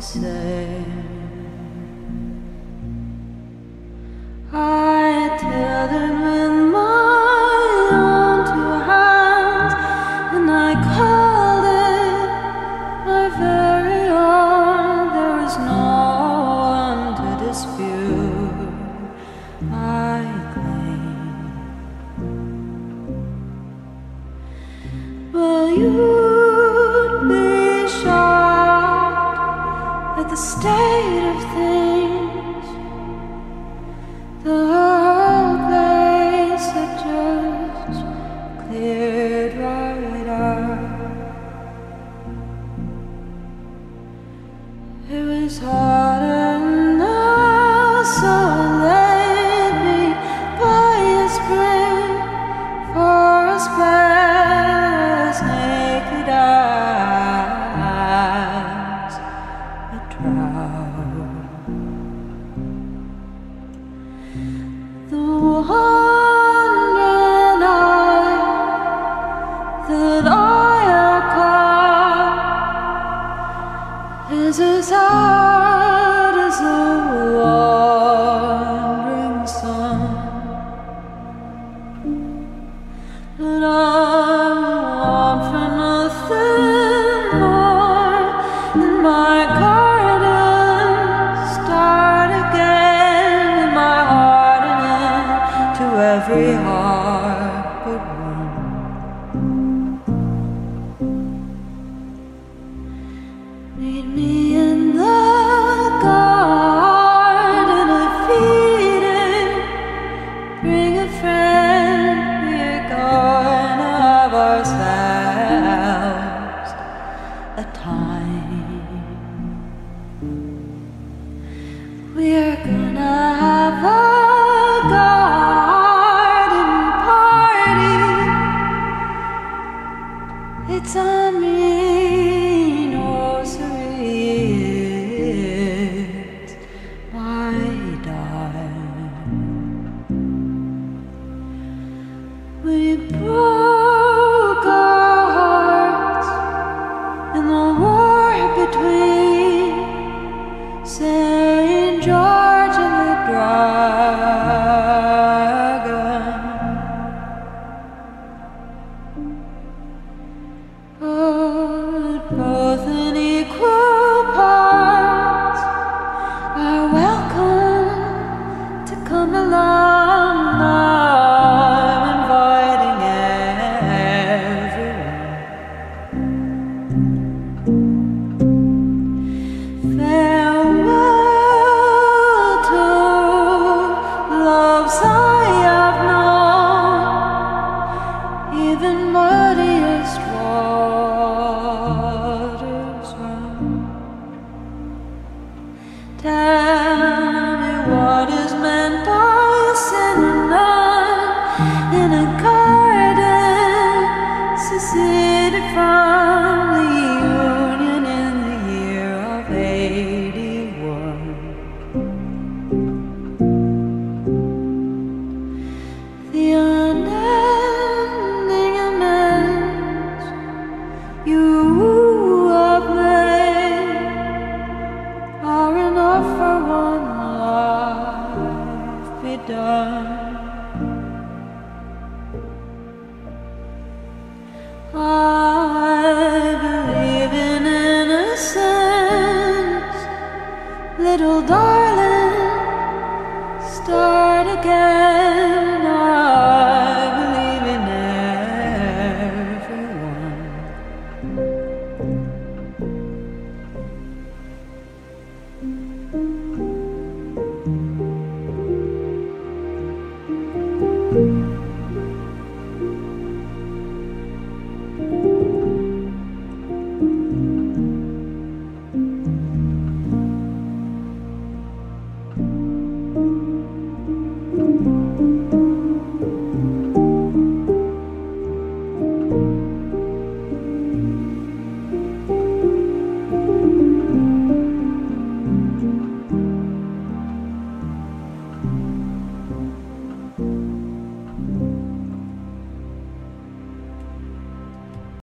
say. I tell them with my own two hands, and I call it my very own. There is no one to dispute my claim. Well, you'd be shocked at the state of things. The whole place had just cleared right up. It was hot enough, so laid me by a spring for a spell as naked as a trout. The wandering eye that I have caught is as hard as the wandering sun. But I want for nothing more than my garden start again, with my heart into every heart but one. Meet me in the garden of Eden. Bring a friend, we're gonna have ourselves a time. We're gonna have a garden party. It's on me, nursery, it's my darling. We broke our hearts in the war between St. George and the dragon. But both in equal parts are welcome to come along. I'm inviting everyone. Farewell to loves I have known, even muddiest waters run. Tell me what is meant by sin and none in a garden seceded from the Union in the year of 81. The unending amends you have made are enough for one life be done. I believe in innocence, little darling.